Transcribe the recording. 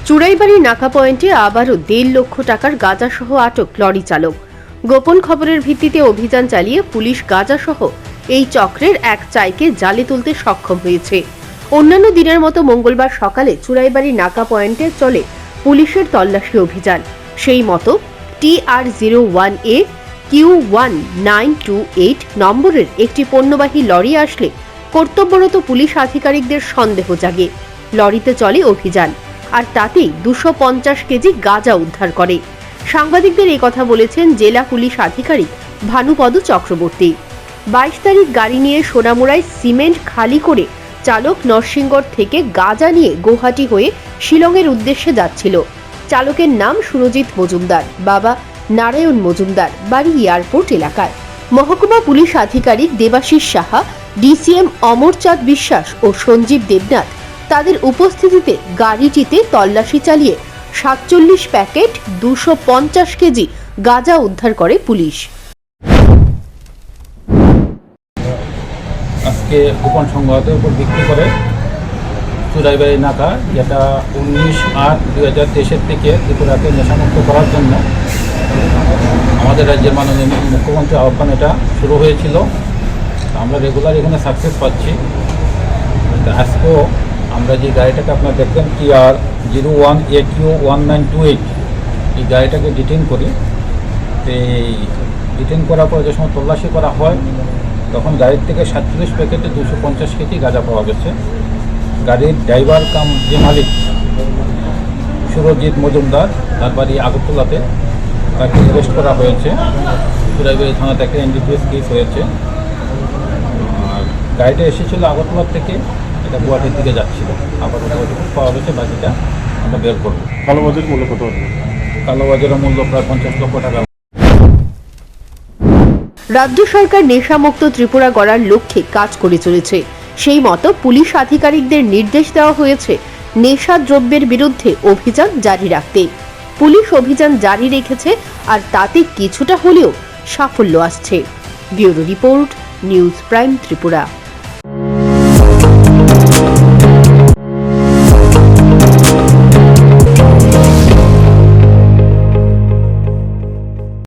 চুড়াইবাড়ি নাকা পয়েন্টে আবারও 1.5 লক্ষ টাকার গাঁজাসহ আটক লরি চালক। গোপন খবরের ভিত্তিতে অভিযান চালিয়ে পুলিশ গাঁজাসহ এই চক্রের এক চাইকে জালে তুলতে সক্ষম হয়েছে। অন্যান্য দিনের মতো মঙ্গলবার সকালে চুড়াইবাড়ি নাকা পয়েন্টে চলে পুলিশের তল্লাশি অভিযান। সেই মতো TR01A Q1928 নম্বরের একটি পণ্যবাহী লরি আসলে কর্তব্যরত পুলিশ আধিকারিকদের সন্দেহ জাগে। লরিতে চলে অভিযান, আর তাতেই 250 কেজি গাঁজা উদ্ধার করে। সাংবাদিকদের এই কথা বলেছেন জেলা পুলিশ আধিকারিক ভানুপদ চক্রবর্তী। 22 তারিখ গাড়ি নিয়ে সোনামুড়ায় সিমেন্ট খালি করে চালক নরসিংগড় থেকে গাঁজা নিয়ে গুয়াহাটি হয়ে শিলংয়ের উদ্দেশ্যে যাচ্ছিল। চালকের নাম সুরজিৎ মজুমদার, বাবা নারায়ণ মজুমদার, বাড়ি এয়ারপোর্ট এলাকায়। মহকুমা পুলিশ আধিকারিক দেবাশিস সাহা, ডিসিএম অমরচাঁদ বিশ্বাস ও সঞ্জীব দেবনাথ তাদের উপস্থিতিতে গাড়িটিতে তল্লাশি চালিয়ে 47 প্যাকেট 250 কেজি গাঁজা উদ্ধার করে পুলিশ। আজকে গোপন সংবাদের উপর ভিত্তি করে চুড়াইবাড়ি নাকা, যেটা 19/8/2023 থেকে ত্রিপুরাকে নেশামুক্ত করার জন্য আমাদের রাজ্যের মাননীয় মুখ্যমন্ত্রী আহ্বান এটা শুরু হয়েছিল। আমরা রেগুলার এখানে সাকসেস পাচ্ছি। আজকেও আমরা যে গাড়িটাকে আপনারা দেখবেন TR01AQ1928, এই গাড়িটাকে ডিটেইন করি। এই ডিটেইন করার পর যে সময় তল্লাশি করা হয় তখন গাড়ির থেকে 47 প্যাকেটে 250 কেজি গাঁজা পাওয়া গেছে। গাড়ির ড্রাইভার কাম যে মালিক সুরজিৎ মজুমদার, তার বাড়ি আগরতলাতে, তাকে অ্যারেস্ট করা হয়েছে। চুড়াইবাড়ি থানা থেকে NDPS কেস হয়েছে। আর গাড়িটা এসেছিল আগরতলার থেকে, এটা গুয়াহাটির দিকে যাচ্ছিল। আবার পাওয়া গেছে, বাকিটা আমরা বের করবো। কালোবাজারের মূল্য কত? কালোবাজারের মূল্য প্রায় 50 লক্ষ টাকা। রাজ্য সরকার নেশামুক্ত ত্রিপুরা গড়ার লক্ষ্যে কাজ করে চলেছে। সেই মতো পুলিশ আধিকারিকদের নির্দেশ দেওয়া হয়েছে নেশা দ্রব্যের বিরুদ্ধে অভিযান জারি রাখতে। পুলিশ অভিযান জারি রেখেছে, আর তাতে কিছুটা হলেও সাফল্য আসছে। Bureau report, news prime Tripura.